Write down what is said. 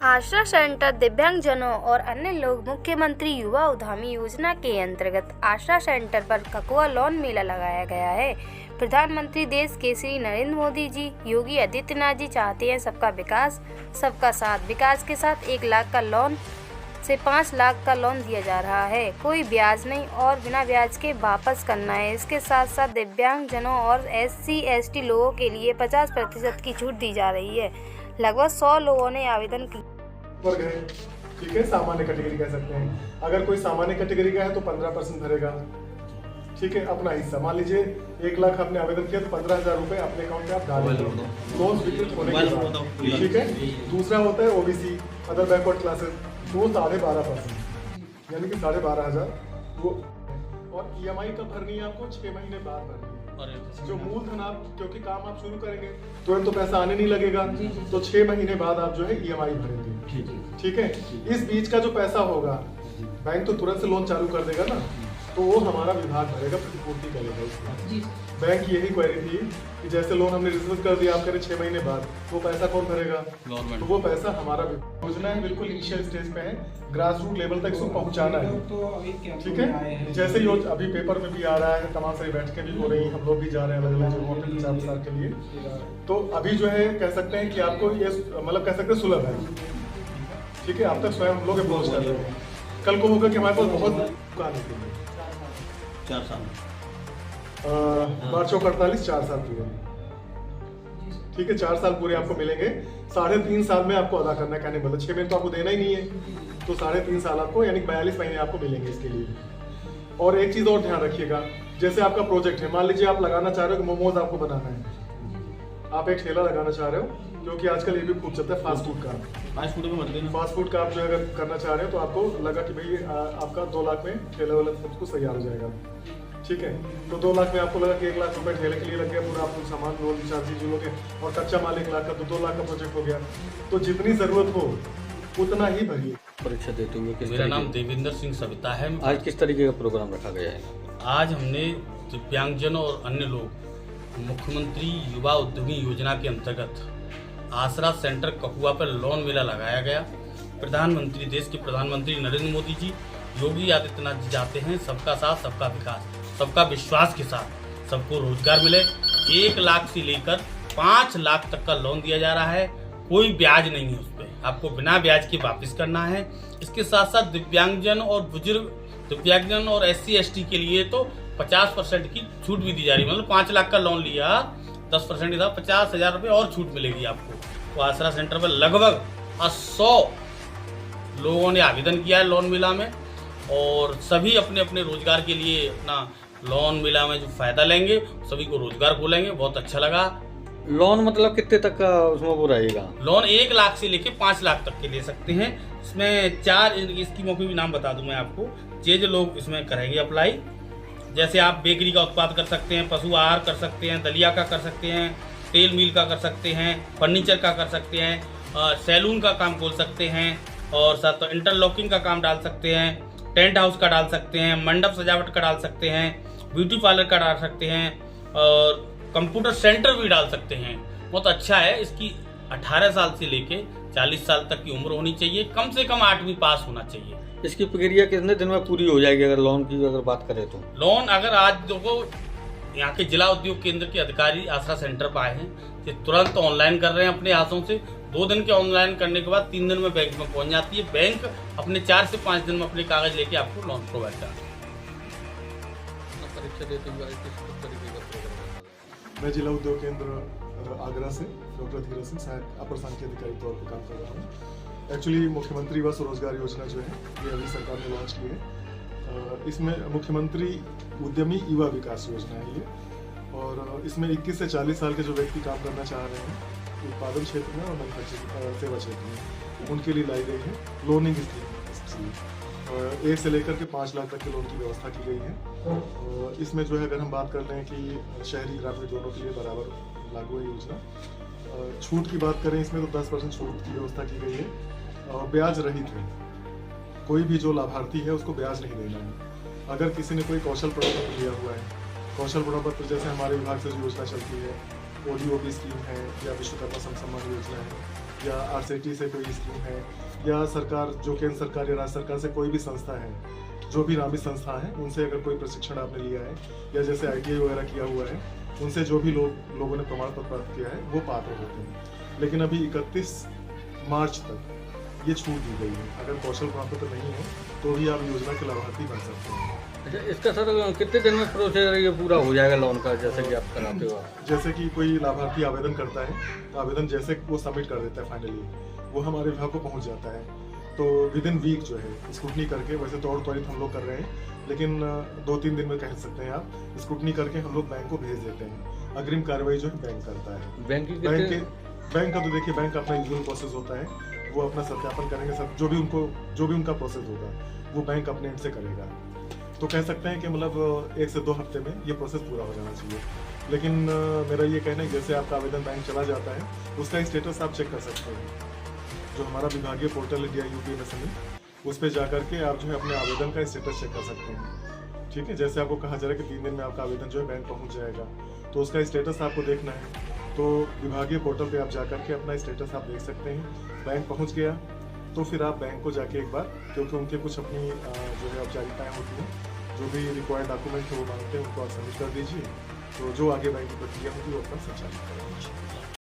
आश्रा centre दिव्यांगजनों और अन्य लोग मुख्यमंत्री युवा उद्यमी योजना के अंतर्गत आश्रा सेंटर पर ककुआ लोन मेला लगाया गया है। प्रधानमंत्री देश के श्री नरेंद्र मोदी जी योगी आदित्यनाथ जी चाहते हैं सबका विकास सबका साथ। विकास के साथ 1 लाख का लोन से 5 लाख का लोन दिया जा रहा है। कोई ब्याज नहीं और बिना ब्याज के वापस करना है। इसके साथ साथ दिव्यांगजनों और SC/ST लोगों के लिए 50% की छूट दी जा रही है। लगभग 100 लोगों ने आवेदन किया। वर्ग है, ठीक है, सामान्य कैटेगरी कह सकते हैं। अगर कोई सामान्य कैटेगरी का है तो 15% भरेगा, ठीक है, अपना हिस्सा। मान लीजिए 1 लाख आपने आवेदन किया तो 15,000 रुपए अपने अकाउंट में आप डालेंगे लोन स्वीकृत होने के बाद, ठीक है। दूसरा होता है OBC अदर बैकवर्ड क्लासेस, वो 12.5%, यानी कि 12,500 वो। और EMI कब भरनी है आपको? 6 महीने बाद भरनी है। जो मूलधन आप, क्योंकि काम आप शुरू करेंगे तुरंत तो पैसा आने नहीं लगेगा, तो 6 महीने बाद आप जो है EMI भरेंगे, ठीक है। इस बीच का जो पैसा होगा बैंक तो तुरंत से लोन चालू कर देगा ना, तो वो हमारा विभाग भरेगा, प्रतिपूर्ति करेगा उसका। बैंक यही क्वेरी थी कि जैसे लोन हमने रिसीव कर दिया, आप करें 6 महीने बाद, वो पैसा कौन भरेगा? गवर्नमेंट। तो वो पैसा हमारा योजना है, बिल्कुल इनिशियल स्टेज पे है, ग्रास रूट लेवल तक इसको पहुंचाना है, ठीक है। जैसे ही अभी पेपर में भी आ रहा है, तमाम सारी बैठकें भी हो रही हैं, हम लोग भी जा रहे हैं अलग अलग जगहों पे प्रचार प्रसार के लिए। तो अभी जो है कह सकते हैं कि आपको ये मतलब कह सकते हैं सुलभ है, ठीक है। आप तक स्वयं हम लोग अप्रोच कर रहे हैं। कल को होगा कि हमारे पास बहुत दुकान है, 4 साल 4 साल पूरे, ठीक है। 4 साल पूरे आपको मिलेंगे। 3.5 साल में आपको अदा करना है, कहने मतलब 6 महीने तो आपको देना ही नहीं है, तो 3.5 साल आपको यानी 42 महीने आपको मिलेंगे इसके लिए। और एक चीज और ध्यान रखिएगा, जैसे आपका प्रोजेक्ट है, मान लीजिए आप लगाना चाह रहे हो कि मोमोज आपको बनाना है, आप एक ठेला लगाना चाह रहे हो, क्योंकि आजकल ये भी खूब चलता है फास्ट फूड का। फास्ट फूड का आप जो अगर करना चाह रहे हो तो आपको लगा कि भाई आपका 2 लाख में ठेला वाला सब कुछ तैयार हो जाएगा, ठीक है। तो 2 लाख में आपको लगा कि 1 लाख रुपए ठेले के लिए लग गया, पूरा आपको सामान लोन चार्ज लोगे, और कच्चा माल 1 लाख का, तो 2 लाख का प्रोजेक्ट हो गया। तो जितनी जरूरत हो उतना ही भरिए। परीक्षा देते हुए मेरा नाम देवेंद्र सिंह सविता है। आज किस तरीके का प्रोग्राम रखा गया है? आज हमने दिव्यांगजनों और अन्य लोग मुख्यमंत्री युवा उद्यमी योजना के अंतर्गत आसरा सेंटर ककुआ पर लोन मेला लगाया गया। प्रधानमंत्री, देश के प्रधानमंत्री नरेंद्र मोदी जी योगी आदित्यनाथ जी चाहते हैं सबका साथ सबका विकास सबका विश्वास के साथ सबको रोजगार मिले। 1 लाख से लेकर 5 लाख तक का लोन दिया जा रहा है, कोई ब्याज नहीं है उस पर, आपको बिना ब्याज के वापस करना है। इसके साथ साथ दिव्यांगजन और बुजुर्ग, दिव्यांगजन और SC/ST के लिए तो 50% की छूट भी दी जा रही है। मतलब 5 लाख का लोन लिया, 10% की था, 50,000 रुपये और छूट मिलेगी आपको। तो आसरा सेंटर पर लगभग 100 लोगों ने आवेदन किया है लोन मेला में, और सभी अपने अपने रोजगार के लिए अपना लोन मेला में जो फायदा लेंगे, सभी को रोजगार खोलेंगे। बहुत अच्छा लगा। लोन मतलब कितने तक का उसमें वो रहेगा? लोन 1 लाख से लेके 5 लाख तक के ले सकते हैं। इसमें 4 स्कीमों के भी नाम बता दूं मैं आपको, जो लोग इसमें करेंगे अप्लाई। जैसे आप बेकरी का उत्पाद कर सकते हैं, पशु आहार कर सकते हैं, दलिया का कर सकते हैं, तेल मिल का कर सकते हैं, फर्नीचर का कर सकते हैं, सैलून का काम खोल सकते हैं, और साथ इंटरलॉकिंग का काम डाल सकते हैं, टेंट हाउस का डाल सकते हैं, मंडप सजावट का डाल सकते हैं, ब्यूटी पार्लर का डाल सकते हैं, और कंप्यूटर सेंटर भी डाल सकते हैं। बहुत अच्छा है। इसकी 18 साल से लेके 40 साल तक की उम्र होनी चाहिए, कम से कम 8वीं पास होना चाहिए। इसकी प्रक्रिया कितने दिन में पूरी हो जाएगी अगर लोन की अगर बात करें तो? लोन अगर आज देखो, यहाँ के जिला उद्योग केंद्र के अधिकारी आसरा सेंटर पर आए हैं, ये तुरंत ऑनलाइन कर रहे हैं अपने हाथों से। 2 दिन के ऑनलाइन करने के बाद 3 दिन में बैंक में पहुंच जाती है। बैंक अपने 4 से 5 दिन में अपने कागज लेके आपको लोन प्रोवाइड करता है। परीक्षा देते हुए किस तरीके का प्रोग्राम? मैं जिला उद्योग केंद्र आगरा से डॉक्टर धीरज सिंह सहायक अपर सांख्यिकी अधिकारी तौर पर काम कर रहा हूँ। एक्चुअली मुख्यमंत्री युवा स्वरोजगार योजना जो है ये अभी सरकार ने लॉन्च की है। इसमें मुख्यमंत्री उद्यमी युवा विकास योजना है ये, और इसमें 21 से 40 साल के जो व्यक्ति काम करना चाह रहे हैं उत्पादन क्षेत्र में और मैन्युफैक्चरिंग सेवा क्षेत्र में, उनके लिए लाई गई है लोनिंग स्कीम। 1 से लेकर के 5 लाख तक के लोन की व्यवस्था की गई है। इसमें जो है अगर हम बात कर लें कि शहरी ग्रामीण दोनों के लिए बराबर लागू है योजना। छूट की बात करें इसमें तो 10% छूट की व्यवस्था की गई है, और ब्याज रहित है। कोई भी जो लाभार्थी है उसको ब्याज नहीं देना है। अगर किसी ने कोई कौशल प्रमाण पत्र लिया हुआ है, कौशल प्रमाण पत्र जैसे हमारे विभाग से जो योजना चलती है, ODOP स्कीम है या विश्वकर्मा सम्मान योजना है, या आरसीटी से कोई स्कीम है, या सरकार जो केंद्र सरकार या राज्य सरकार से कोई भी संस्था है, जो भी नामित संस्था है, उनसे अगर कोई प्रशिक्षण आपने लिया है या जैसे ITI वगैरह किया हुआ है, उनसे जो भी लोगों ने प्रमाण पत्र प्राप्त किया है वो पात्र होते हैं। लेकिन अभी 31 मार्च तक ये छूट दी गई है। अगर कौशल प्रमाण पत्र नहीं है तो भी आप योजना के लाभार्थी बन सकते हैं। अच्छा, इसका सर कितने दिन में प्रोसेस ये पूरा हो जाएगा लोन का, जैसे कि आप कराते हो? जैसे कि कोई लाभार्थी आवेदन करता है तो आवेदन जैसे वो सबमिट कर देता है, फाइनली वो हमारे विभाग को पहुंच जाता है, तो विद इन वीक जो है स्क्रूटनी करके, वैसे तो और त्वरित हम लोग कर रहे हैं, लेकिन 2-3 दिन में कह सकते हैं आप, स्क्रूटनी करके हम लोग बैंक को भेज देते हैं। अग्रिम कार्रवाई जो है बैंक करता है। बैंक का तो देखिए, बैंक का अपना यूजुअल प्रोसेस होता है, वो अपना सत्यापन करेंगे, सब जो भी उनका प्रोसेस होगा वो बैंक अपने एंड से करेगा। तो कह सकते हैं कि मतलब 1 से 2 हफ्ते में ये प्रोसेस पूरा हो जाना चाहिए। लेकिन मेरा ये कहना है जैसे आपका आवेदन बैंक चला जाता है उसका स्टेटस आप चेक कर सकते हैं। जो हमारा विभागीय पोर्टल है DIU-PMSME, उस पर जाकर के आप जो है अपने आवेदन का स्टेटस चेक कर सकते हैं। ठीक है, जैसे आपको कहा जा रहा है कि 3 दिन में आपका आवेदन जो है बैंक पहुंच जाएगा, तो उसका स्टेटस आपको देखना है। तो विभागीय पोर्टल पे आप जाकर के अपना स्टेटस आप देख सकते हैं। बैंक पहुंच गया तो फिर आप बैंक को जाके एक बार, क्योंकि उनके कुछ अपनी जो है औपचारिकताएँ होती हैं, जो भी रिक्वायर्ड डॉक्यूमेंट वो मांगते हैं उनको आप सबमिट कर दीजिए, तो जो आगे बैंक की प्रक्रिया होगी वो अपना संचालन करेंगे।